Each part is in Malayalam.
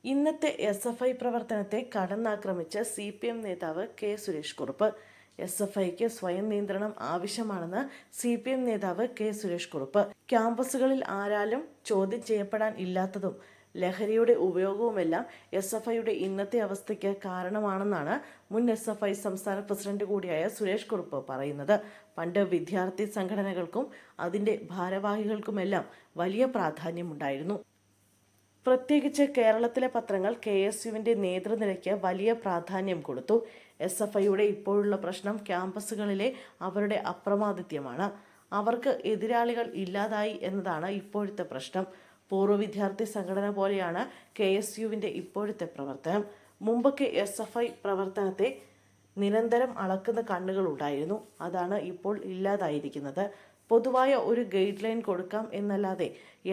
ഇന്നത്തെ SFI പ്രവർത്തനത്തെ കടന്നാക്രമിച്ച CPM നേതാവ് കെ സുരേഷ് കുറുപ്പ്. SFIക്ക് സ്വയം നിയന്ത്രണം ആവശ്യമാണെന്ന് CPM നേതാവ് കെ സുരേഷ് കുറുപ്പ്. ക്യാമ്പസുകളിൽ ആരാലും ചോദ്യം ചെയ്യപ്പെടാൻ ഇല്ലാത്തതും ലഹരിയുടെ ഉപയോഗവുമെല്ലാം SFIയുടെ ഇന്നത്തെ അവസ്ഥയ്ക്ക് കാരണമാണെന്നാണ് മുൻ SFI സംസ്ഥാന പ്രസിഡന്റ് കൂടിയായ സുരേഷ് കുറുപ്പ് പറയുന്നത്. പണ്ട് വിദ്യാർത്ഥി സംഘടനകൾക്കും അതിൻ്റെ ഭാരവാഹികൾക്കുമെല്ലാം വലിയ പ്രാധാന്യമുണ്ടായിരുന്നു. പ്രത്യേകിച്ച് കേരളത്തിലെ പത്രങ്ങൾ KSUവിൻ്റെ നേതൃനിരയ്ക്ക് വലിയ പ്രാധാന്യം കൊടുത്തു. SFIയുടെ ഇപ്പോഴുള്ള പ്രശ്നം ക്യാമ്പസുകളിലെ അവരുടെ അപ്രമാദിത്വമാണ്. അവർക്ക് എതിരാളികൾ ഇല്ലാതായി എന്നതാണ് ഇപ്പോഴത്തെ പ്രശ്നം. പൂർവ്വ വിദ്യാർത്ഥി സംഘടന പോലെയാണ് KSUവിൻ്റെ ഇപ്പോഴത്തെ പ്രവർത്തനം. മുമ്പൊക്കെ SFI പ്രവർത്തനത്തെ നിരന്തരം അളക്കുന്ന കണ്ണുകളുണ്ടായിരുന്നു. അതാണ് ഇപ്പോൾ ഇല്ലാതായിരിക്കുന്നത്. പൊതുവായ ഒരു ഗൈഡ് ലൈൻ കൊടുക്കാം എന്നല്ലാതെ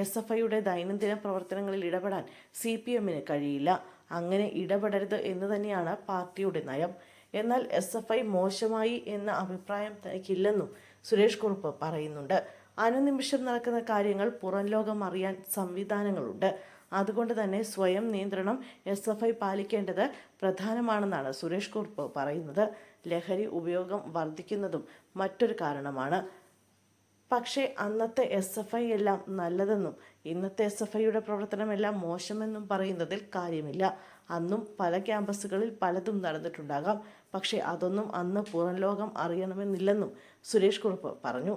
SFIയുടെ ദൈനംദിന പ്രവർത്തനങ്ങളിൽ ഇടപെടാൻ CPMന് കഴിയില്ല. അങ്ങനെ ഇടപെടരുത് എന്ന് തന്നെയാണ് പാർട്ടിയുടെ നയം. എന്നാൽ SFI മോശമായി എന്ന അഭിപ്രായം തനിക്കില്ലെന്നും സുരേഷ് കുറുപ്പ് പറയുന്നുണ്ട്. അനുനിമിഷം നടക്കുന്ന കാര്യങ്ങൾ പുറം ലോകം അറിയാൻ സംവിധാനങ്ങളുണ്ട്. അതുകൊണ്ട് തന്നെ സ്വയം നിയന്ത്രണം SFI പാലിക്കേണ്ടത് പ്രധാനമാണെന്നാണ് സുരേഷ് കുറുപ്പ് പറയുന്നത്. ലഹരി ഉപയോഗം വർദ്ധിക്കുന്നതും മറ്റൊരു കാരണമാണ്. പക്ഷേ അന്നത്തെ SFI എല്ലാം നല്ലതെന്നും ഇന്നത്തെ SFIയുടെ പ്രവർത്തനമെല്ലാം മോശമെന്നും പറയുന്നതിൽ കാര്യമില്ല. അന്നും പല ക്യാമ്പസുകളിൽ പലതും നടന്നിട്ടുണ്ടാകാം. പക്ഷേ അതൊന്നും അന്ന് പുറം ലോകം അറിയണമെന്നില്ലെന്നും സുരേഷ് കുറുപ്പ് പറഞ്ഞു.